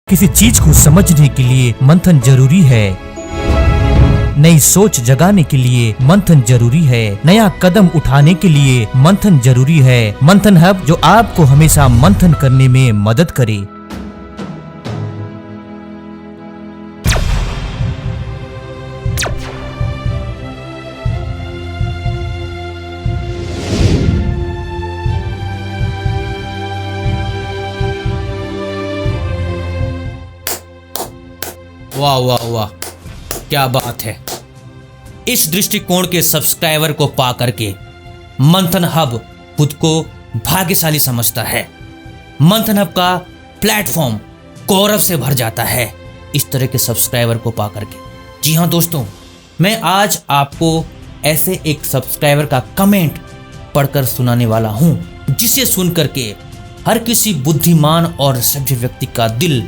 किसी चीज को समझने के लिए मंथन जरूरी है। नई सोच जगाने के लिए मंथन जरूरी है। नया कदम उठाने के लिए मंथन जरूरी है। मंथन हब जो आपको हमेशा मंथन करने में मदद करे। वाह वाह वाह, क्या बात है। इस दृष्टिकोण के सब्सक्राइबर को पा करके मंथन हब खुद को भाग्यशाली समझता है। मंथन हब का प्लेटफॉर्म गौरव से भर जाता है इस तरह के सब्सक्राइबर को पा करके। जी हाँ दोस्तों, मैं आज आपको ऐसे एक सब्सक्राइबर का कमेंट पढ़कर सुनाने वाला हूँ जिसे सुन करके हर किसी बुद्धिमान और सभ्य व्यक्ति का दिल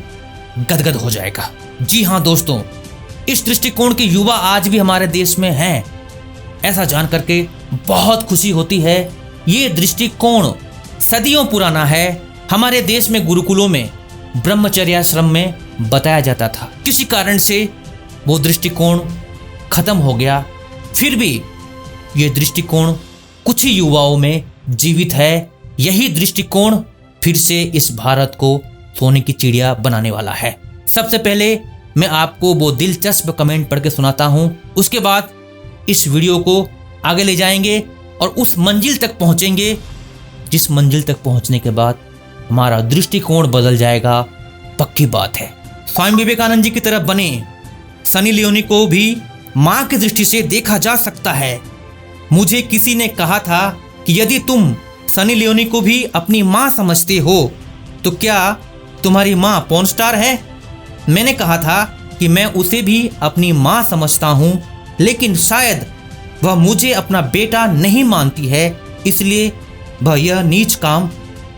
गदगद हो जाएगा। जी हाँ दोस्तों, इस दृष्टिकोण के युवा आज भी हमारे देश में हैं, ऐसा जान करके बहुत खुशी होती है। ये दृष्टिकोण सदियों पुराना है। हमारे देश में गुरुकुलों में ब्रह्मचर्याश्रम में बताया जाता था। किसी कारण से वो दृष्टिकोण खत्म हो गया, फिर भी ये दृष्टिकोण कुछ ही युवाओं में जीवित है। यही दृष्टिकोण फिर से इस भारत को सोने की चिड़िया बनाने वाला है। सबसे पहले मैं आपको वो दिलचस्प कमेंट पढ़ के सुनाता हूँ, उसके बाद इस वीडियो को आगे ले जाएंगे और उस मंजिल तक पहुँचेंगे जिस मंजिल तक पहुँचने के बाद हमारा दृष्टिकोण बदल जाएगा। पक्की बात है। स्वामी विवेकानंद जी की तरह बने सनी लियोनी को भी माँ की दृष्टि से देखा जा सकता है। मुझे किसी ने कहा था कि यदि तुम सनी लियोनी को भी अपनी माँ समझते हो तो क्या तुम्हारी माँ पॉर्न स्टार है? मैंने कहा था कि मैं उसे भी अपनी माँ समझता हूँ, लेकिन शायद वह मुझे अपना बेटा नहीं मानती है, इसलिए वह यह नीच काम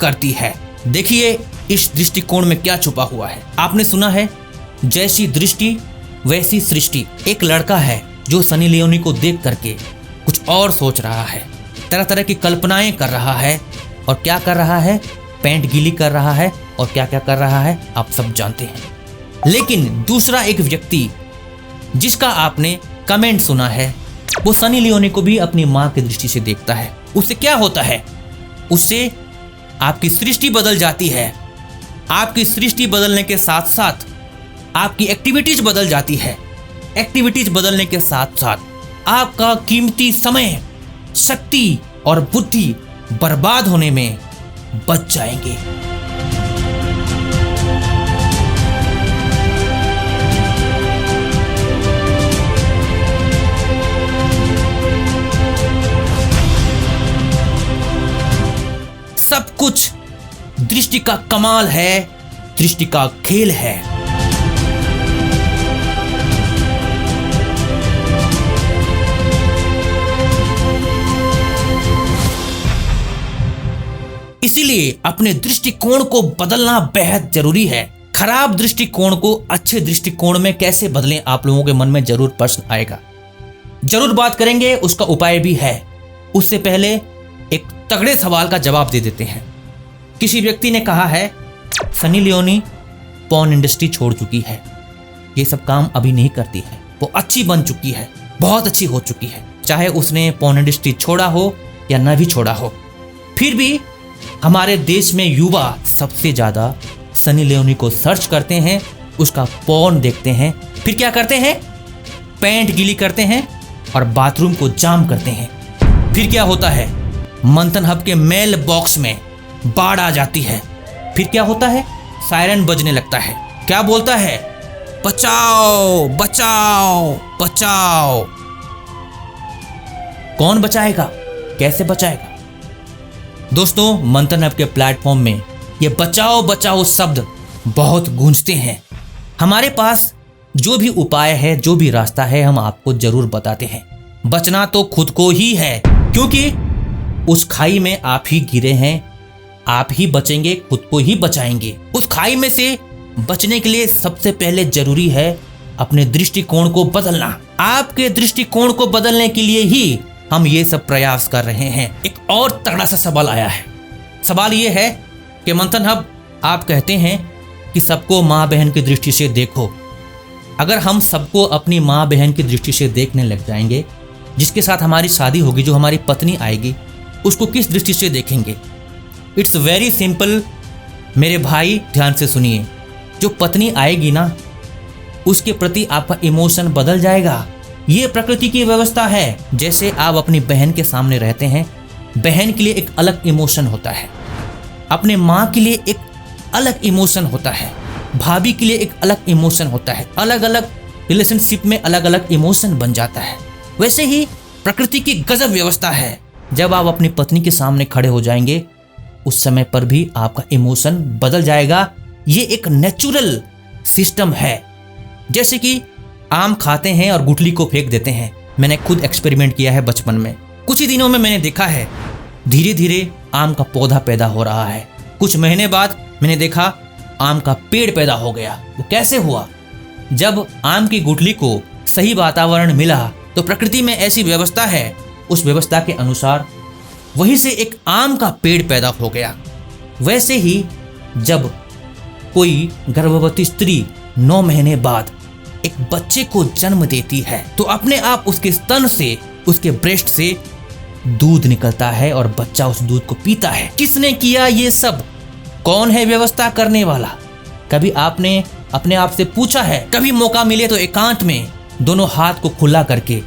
करती है। देखिए इस दृष्टिकोण में क्या छुपा हुआ है। आपने सुना है जैसी दृष्टि वैसी सृष्टि। एक लड़का है जो सनी लियोनी को देख करके कुछ और सोच रहा है, तरह तरह की कल्पनाएं कर रहा है। और क्या कर रहा है? पैंट गीली कर रहा है और क्या क्या कर रहा है आप सब जानते हैं। लेकिन दूसरा एक व्यक्ति जिसका आपने कमेंट सुना है, वो सनी लियोनी को भी अपनी माँ की दृष्टि से देखता है। उससे क्या होता है? उससे आपकी सृष्टि बदल जाती है। आपकी सृष्टि बदलने के साथ साथ आपकी एक्टिविटीज बदल जाती है। एक्टिविटीज बदलने के साथ साथ आपका कीमती समय, शक्ति और बुद्धि बर्बाद होने में बच जाएंगे। सब कुछ दृष्टि का कमाल है, दृष्टि का खेल है। इसीलिए अपने दृष्टिकोण को बदलना बेहद जरूरी है। खराब दृष्टिकोण को अच्छे दृष्टिकोण में कैसे बदलें, आप लोगों के मन में जरूर प्रश्न आएगा। जरूर बात करेंगे, उसका उपाय भी है। उससे पहले एक तगड़े सवाल का जवाब दे देते हैं। किसी व्यक्ति ने कहा है सनी लियोनी पॉर्न इंडस्ट्री छोड़ चुकी है, ये सब काम अभी नहीं करती है, वो अच्छी बन चुकी है, बहुत अच्छी हो चुकी है। चाहे उसने पॉर्न इंडस्ट्री छोड़ा हो या न भी छोड़ा हो, फिर भी हमारे देश में युवा सबसे ज्यादा सनी लियोनी को सर्च करते हैं, उसका पॉर्न देखते हैं, फिर क्या करते हैं? पैंट गीली करते हैं और बाथरूम को जाम करते हैं। फिर क्या होता है? मंथन हब के मेल बॉक्स में बाढ़ आ जाती है। फिर क्या होता है? सायरन बजने लगता है। क्या बोलता है? बचाओ बचाओ बचाओ। कौन बचाएगा? कैसे बचाएगा? दोस्तों, मंथन हब के प्लेटफॉर्म में ये बचाओ बचाओ शब्द बहुत गूंजते हैं। हमारे पास जो भी उपाय है, जो भी रास्ता है, हम आपको जरूर बताते हैं। बचना तो खुद को ही है, क्योंकि उस खाई में आप ही गिरे हैं, आप ही बचेंगे, खुद को ही बचाएंगे। उस खाई में से बचने के लिए सबसे पहले जरूरी है अपने दृष्टिकोण को बदलना। आपके दृष्टिकोण को बदलने के लिए ही हम ये सब प्रयास कर रहे हैं। एक और तगड़ा सा सवाल आया है। सवाल ये है कि मंथन हब, आप कहते हैं कि सबको माँ बहन की दृष्टि से देखो। अगर हम सबको अपनी माँ बहन की दृष्टि से देखने लग जाएंगे, जिसके साथ हमारी शादी होगी, जो हमारी पत्नी आएगी, उसको किस दृष्टि से देखेंगे? इट्स वेरी सिंपल मेरे भाई, ध्यान से सुनिए। जो पत्नी आएगी ना, उसके प्रति आपका इमोशन बदल जाएगा। ये प्रकृति की व्यवस्था है। जैसे आप अपनी बहन के सामने रहते हैं, बहन के लिए एक अलग इमोशन होता है, अपने माँ के लिए एक अलग इमोशन होता है, भाभी के लिए एक अलग इमोशन होता है। अलग अलग रिलेशनशिप में अलग अलग इमोशन बन जाता है। वैसे ही प्रकृति की गजब व्यवस्था है। जब आप अपनी पत्नी के सामने खड़े हो जाएंगे, उस समय पर भी आपका इमोशन बदल जाएगा। ये एक नेचुरल सिस्टम है। जैसे कि आम खाते हैं और गुठली को फेंक देते हैं। मैंने खुद एक्सपेरिमेंट किया है बचपन में। कुछ ही दिनों में मैंने देखा है धीरे धीरे आम का पौधा पैदा हो रहा है। कुछ महीने बाद मैंने देखा आम का पेड़ पैदा हो गया। वो कैसे हुआ? जब आम की गुठली को सही वातावरण मिला, तो प्रकृति में ऐसी व्यवस्था है, उस व्यवस्था के अनुसार वहीं से एक आम का पेड़ पैदा हो गया। वैसे ही जब कोई गर्भवती स्त्री 9 महीने बाद एक बच्चे को जन्म देती है, तो अपने आप उसके स्तन से, उसके ब्रेस्ट से दूध निकलता है और बच्चा उस दूध को पीता है। किसने किया ये सब? कौन है व्यवस्था करने वाला? कभी आपने अपने आप से पूछा है? कभी मौका मिले तो एकांत में दोनों हाथ को खुला करके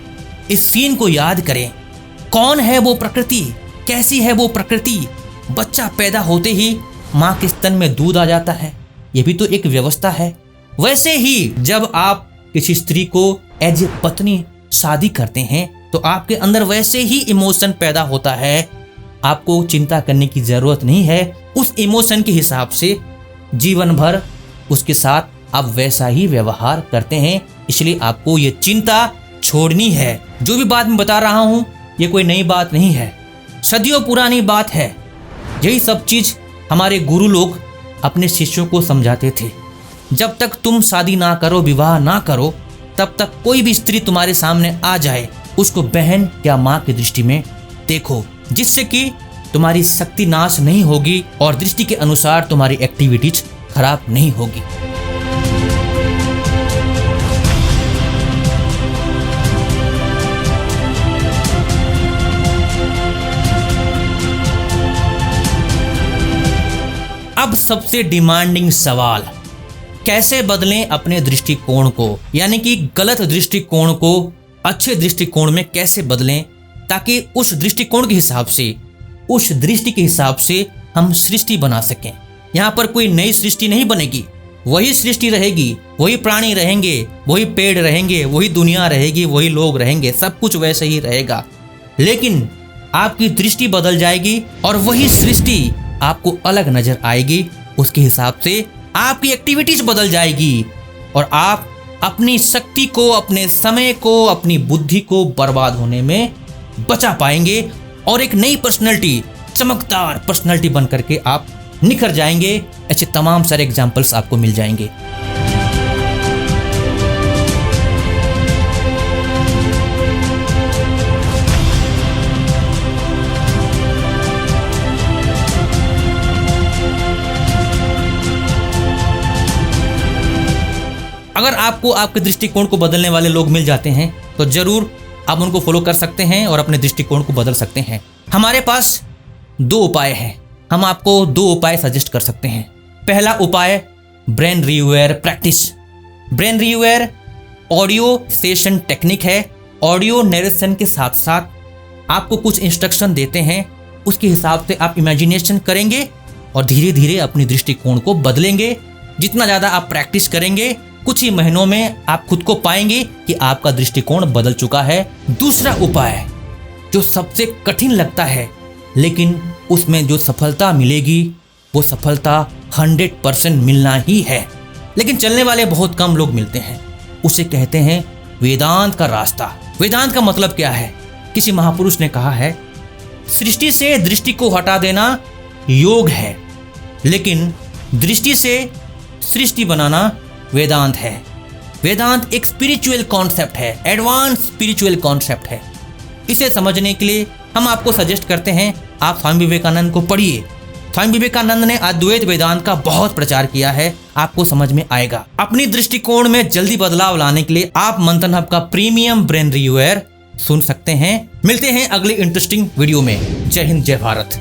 इस सीन को याद करें। कौन है वो प्रकृति? कैसी है वो प्रकृति? बच्चा पैदा होते ही माँ के स्तन में दूध आ जाता है। ये भी तो एक व्यवस्था है। वैसे ही जब आप किसी स्त्री को एज ए पत्नी शादी करते हैं, तो आपके अंदर वैसे ही इमोशन पैदा होता है। आपको चिंता करने की जरूरत नहीं है। उस इमोशन के हिसाब से जीवन भर उसके साथ आप वैसा ही व्यवहार करते हैं। इसलिए आपको ये चिंता छोड़नी है। जो भी बात मैं बता रहा हूँ, ये कोई नई बात नहीं है, सदियों पुरानी बात है। यही सब चीज हमारे गुरु लोग अपने शिष्यों को समझाते थे। जब तक तुम शादी ना करो, विवाह ना करो, तब तक कोई भी स्त्री तुम्हारे सामने आ जाए, उसको बहन या माँ की दृष्टि में देखो, जिससे कि तुम्हारी शक्ति नाश नहीं होगी और दृष्टि के अनुसार तुम्हारी एक्टिविटीज खराब नहीं होगी। अब सबसे डिमांडिंग सवाल, कैसे बदलें अपने दृष्टिकोण को? यानी कि गलत दृष्टिकोण को अच्छे दृष्टिकोण में कैसे बदलें, ताकि उस दृष्टिकोण के हिसाब से, उस दृष्टि के हिसाब से हम सृष्टि बना सकें। यहाँ पर कोई नई सृष्टि नहीं बनेगी, वही सृष्टि रहेगी, वही प्राणी रहेंगे, वही पेड़ रहेंगे, वही दुनिया रहेगी, वही लोग रहेंगे, सब कुछ वैसे ही रहेगा। लेकिन आपकी दृष्टि बदल जाएगी और वही सृष्टि आपको अलग नजर आएगी। उसके हिसाब से आपकी एक्टिविटीज बदल जाएगी और आप अपनी शक्ति को, अपने समय को, अपनी बुद्धि को बर्बाद होने में बचा पाएंगे और एक नई पर्सनैलिटी, चमकदार पर्सनैलिटी बन करके आप निखर जाएंगे। ऐसे तमाम सारे एग्जाम्पल्स आपको मिल जाएंगे। अगर आपको आपके दृष्टिकोण को बदलने वाले लोग मिल जाते हैं, तो जरूर आप उनको फॉलो कर सकते हैं और अपने दृष्टिकोण को बदल सकते हैं। हमारे पास 2 उपाय हैं। हम आपको 2 उपाय सजेस्ट कर सकते हैं। पहला उपाय, brain rewire practice. Brain rewire audio session technique है। ऑडियो नरेशन के साथ साथ आपको कुछ इंस्ट्रक्शन देते हैं, उसके हिसाब से आप इमेजिनेशन करेंगे और धीरे धीरे अपनी दृष्टिकोण को बदलेंगे। जितना ज़्यादा आप प्रैक्टिस करेंगे, कुछ ही महीनों में आप खुद को पाएंगे कि आपका दृष्टिकोण बदल चुका है। दूसरा उपाय, जो सबसे कठिन लगता है, लेकिन उसमें जो सफलता मिलेगी, वो सफलता 100% मिलना ही है, लेकिन चलने वाले बहुत कम लोग मिलते हैं। उसे कहते हैं वेदांत का रास्ता। वेदांत का मतलब क्या है? किसी महापुरुष ने कहा है, सृष्टि से दृष्टि को हटा देना योग है, लेकिन दृष्टि से सृष्टि बनाना वेदांत है। वेदांत एक स्पिरिचुअल कॉन्सेप्ट है, एडवांस स्पिरिचुअल कॉन्सेप्ट है। इसे समझने के लिए हम आपको सजेस्ट करते हैं, आप स्वामी विवेकानंद को पढ़िए। स्वामी विवेकानंद ने अद्वैत वेदांत का बहुत प्रचार किया है, आपको समझ में आएगा। अपनी दृष्टिकोण में जल्दी बदलाव लाने के लिए आप मंथन हब का प्रीमियम ब्रेन रिव्यूअर सुन सकते हैं। मिलते हैं अगले इंटरेस्टिंग वीडियो में। जय हिंद, जय भारत।